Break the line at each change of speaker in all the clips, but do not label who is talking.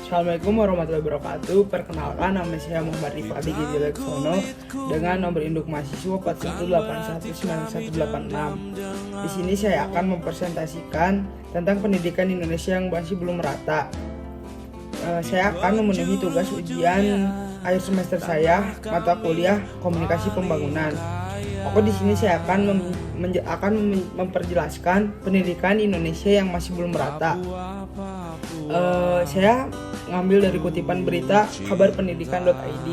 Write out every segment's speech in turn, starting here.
Assalamualaikum warahmatullahi wabarakatuh. Perkenalkan, nama saya Muhammad Rifadi Gizileksono dengan nomor induk mahasiswa 41819186. Di sini saya akan mempresentasikan tentang pendidikan Indonesia yang masih belum merata. Saya akan memenuhi tugas ujian akhir semester saya, mata kuliah Komunikasi Pembangunan. Di sini saya akan memperjelaskan pendidikan Indonesia yang masih belum merata. Saya ngambil dari kutipan berita kabarpendidikan.id.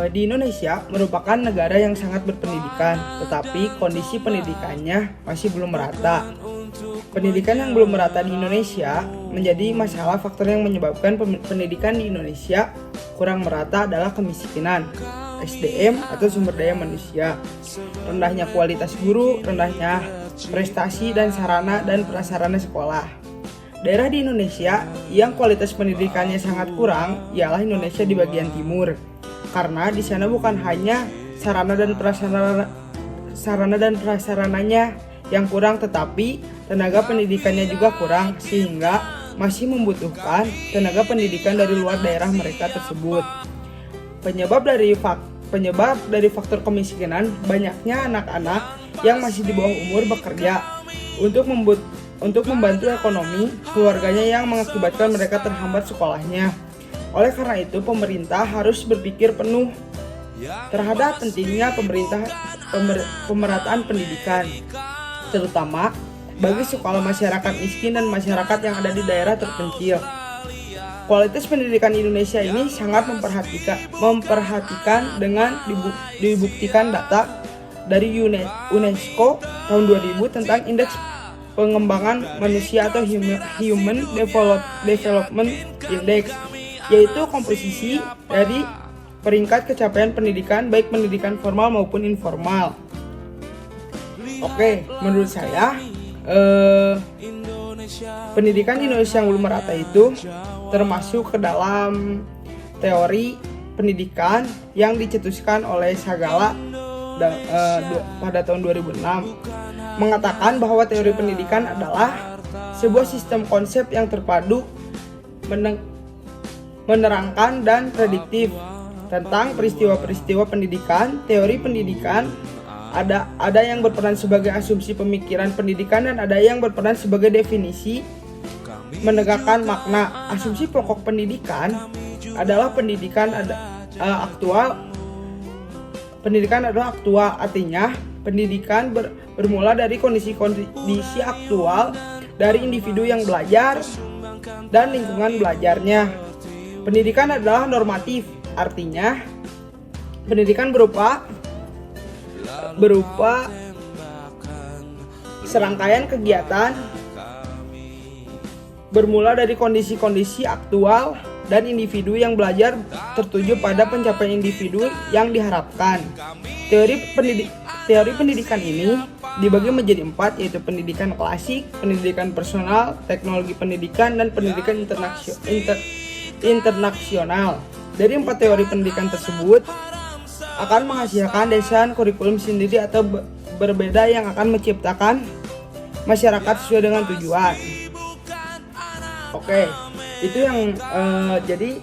Di Indonesia merupakan negara yang sangat berpendidikan, tetapi kondisi pendidikannya masih belum merata. Pendidikan yang belum merata di Indonesia menjadi masalah. Faktor yang menyebabkan pendidikan di Indonesia kurang merata adalah kemiskinan, SDM atau sumber daya manusia, rendahnya kualitas guru, rendahnya prestasi dan sarana dan prasarana sekolah. Daerah di Indonesia yang kualitas pendidikannya sangat kurang ialah Indonesia di bagian timur, karena di sana bukan hanya sarana dan prasarananya yang kurang, tetapi tenaga pendidikannya juga kurang, sehingga masih membutuhkan tenaga pendidikan dari luar daerah mereka tersebut. Penyebab dari faktor kemiskinan, banyaknya anak-anak yang masih di bawah umur bekerja untuk membantu ekonomi keluarganya yang mengakibatkan mereka terhambat sekolahnya. Oleh karena itu, pemerintah harus berpikir penuh terhadap pentingnya pemerataan pendidikan, terutama bagi sekolah masyarakat miskin dan masyarakat yang ada di daerah terpencil. Kualitas pendidikan Indonesia ini sangat memperhatikan dengan dibuktikan data dari UNESCO tahun 2000 tentang Indeks Pengembangan Manusia atau Human Development Index, yaitu komposisi dari peringkat capaian pendidikan baik pendidikan formal maupun informal. Menurut saya pendidikan Indonesia yang belum merata itu termasuk ke dalam teori pendidikan yang dicetuskan oleh Sagala pada tahun 2006, mengatakan bahwa teori pendidikan adalah sebuah sistem konsep yang terpadu, menerangkan dan prediktif tentang peristiwa-peristiwa pendidikan. Teori pendidikan ada yang berperan sebagai asumsi pemikiran pendidikan dan ada yang berperan sebagai definisi menegakkan makna. Asumsi pokok pendidikan adalah pendidikan aktual. Pendidikan adalah aktual, artinya pendidikan bermula dari kondisi aktual dari individu yang belajar dan lingkungan belajarnya. Pendidikan adalah normatif, artinya pendidikan berupa serangkaian kegiatan bermula dari kondisi-kondisi aktual dan individu yang belajar tertuju pada pencapaian individu yang diharapkan. Teori pendidikan ini dibagi menjadi 4, yaitu pendidikan klasik, pendidikan personal, teknologi pendidikan, dan pendidikan internasional. Dari 4 teori pendidikan tersebut akan menghasilkan desain kurikulum sendiri atau berbeda yang akan menciptakan masyarakat sesuai dengan tujuan. Itu yang jadi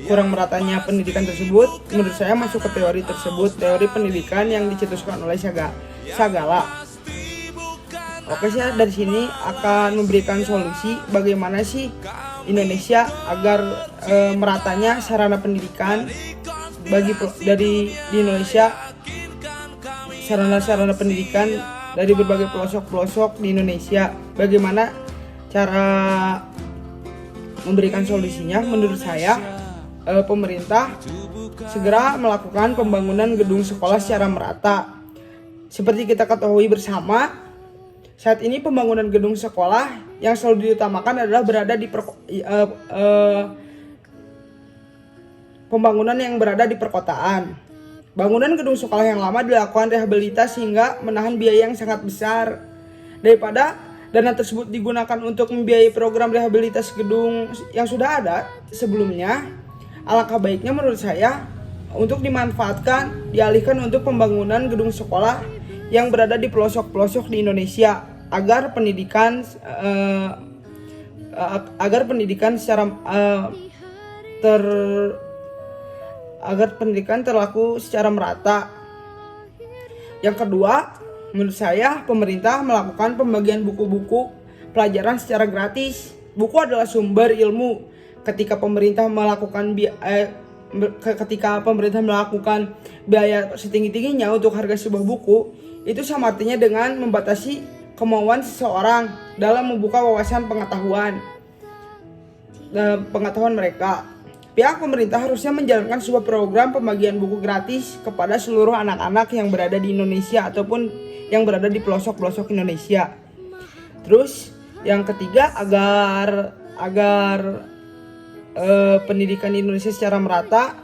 kurang meratanya pendidikan tersebut menurut saya masuk ke teori tersebut, teori pendidikan yang dicetuskan oleh Sagala. Saya dari sini akan memberikan solusi bagaimana sih Indonesia agar meratanya sarana pendidikan di Indonesia, sarana pendidikan dari berbagai pelosok-pelosok di Indonesia. Bagaimana cara memberikan solusinya? Menurut saya pemerintah segera melakukan pembangunan gedung sekolah secara merata. Seperti kita ketahui bersama, saat ini pembangunan gedung sekolah yang selalu diutamakan adalah pembangunan yang berada di perkotaan. Bangunan gedung sekolah yang lama dilakukan rehabilitasi hingga menahan biaya yang sangat besar. Daripada dana tersebut digunakan untuk membiayai program rehabilitasi gedung yang sudah ada sebelumnya, alangkah baiknya menurut saya untuk dialihkan untuk pembangunan gedung sekolah yang berada di pelosok-pelosok di Indonesia, agar pendidikan agar pendidikan agar pendidikan terlaku secara merata. Yang kedua, menurut saya pemerintah melakukan pembagian buku-buku pelajaran secara gratis. Buku adalah sumber ilmu. Ketika pemerintah melakukan biaya setinggi-tingginya untuk harga sebuah buku, itu sama artinya dengan membatasi kemauan seseorang dalam membuka wawasan pengetahuan mereka. Pihak pemerintah harusnya menjalankan sebuah program pembagian buku gratis kepada seluruh anak-anak yang berada di Indonesia ataupun yang berada di pelosok-pelosok Indonesia. Terus yang ketiga, agar pendidikan di Indonesia secara merata.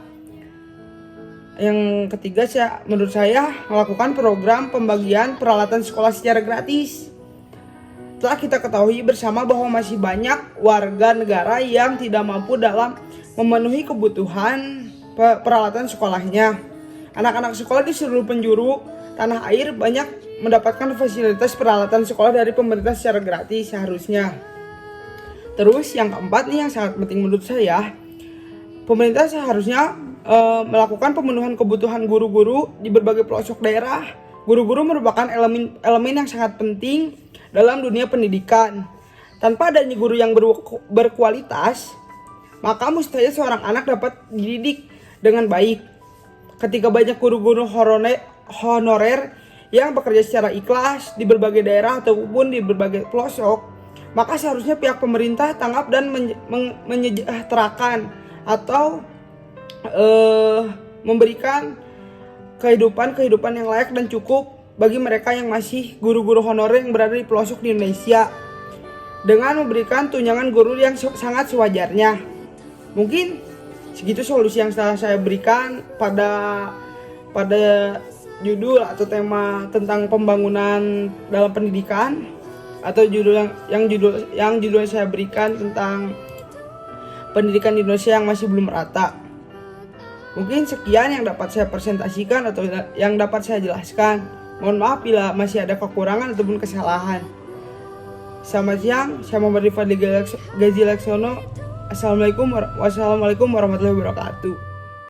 Yang ketiga, menurut saya melakukan program pembagian peralatan sekolah secara gratis. Telah kita ketahui bersama bahwa masih banyak warga negara yang tidak mampu dalam memenuhi kebutuhan peralatan sekolahnya. Anak-anak sekolah di seluruh penjuru tanah air banyak mendapatkan fasilitas peralatan sekolah dari pemerintah secara gratis seharusnya. Terus yang keempat nih yang sangat penting menurut saya, pemerintah seharusnya melakukan pemenuhan kebutuhan guru-guru di berbagai pelosok daerah. Guru-guru merupakan elemen yang sangat penting dalam dunia pendidikan. Tanpa adanya guru yang berkualitas, maka mustahil seorang anak dapat dididik dengan baik. Ketika banyak guru-guru honorer yang bekerja secara ikhlas di berbagai daerah ataupun di berbagai pelosok, maka seharusnya pihak pemerintah tanggap dan menyejahterakan atau memberikan kehidupan yang layak dan cukup bagi mereka yang masih guru-guru honorer yang berada di pelosok di Indonesia, dengan memberikan tunjangan guru yang sangat sewajarnya. Mungkin segitu solusi yang saya berikan pada judul atau tema tentang pembangunan dalam pendidikan, atau judul yang saya berikan tentang pendidikan di Indonesia yang masih belum merata. Mungkin sekian yang dapat saya presentasikan atau yang dapat saya jelaskan. Mohon maaf bila masih ada kekurangan ataupun kesalahan. Selamat siang, saya Muhammad Rifadli Gazi Laksono. Wassalamualaikum warahmatullahi wabarakatuh.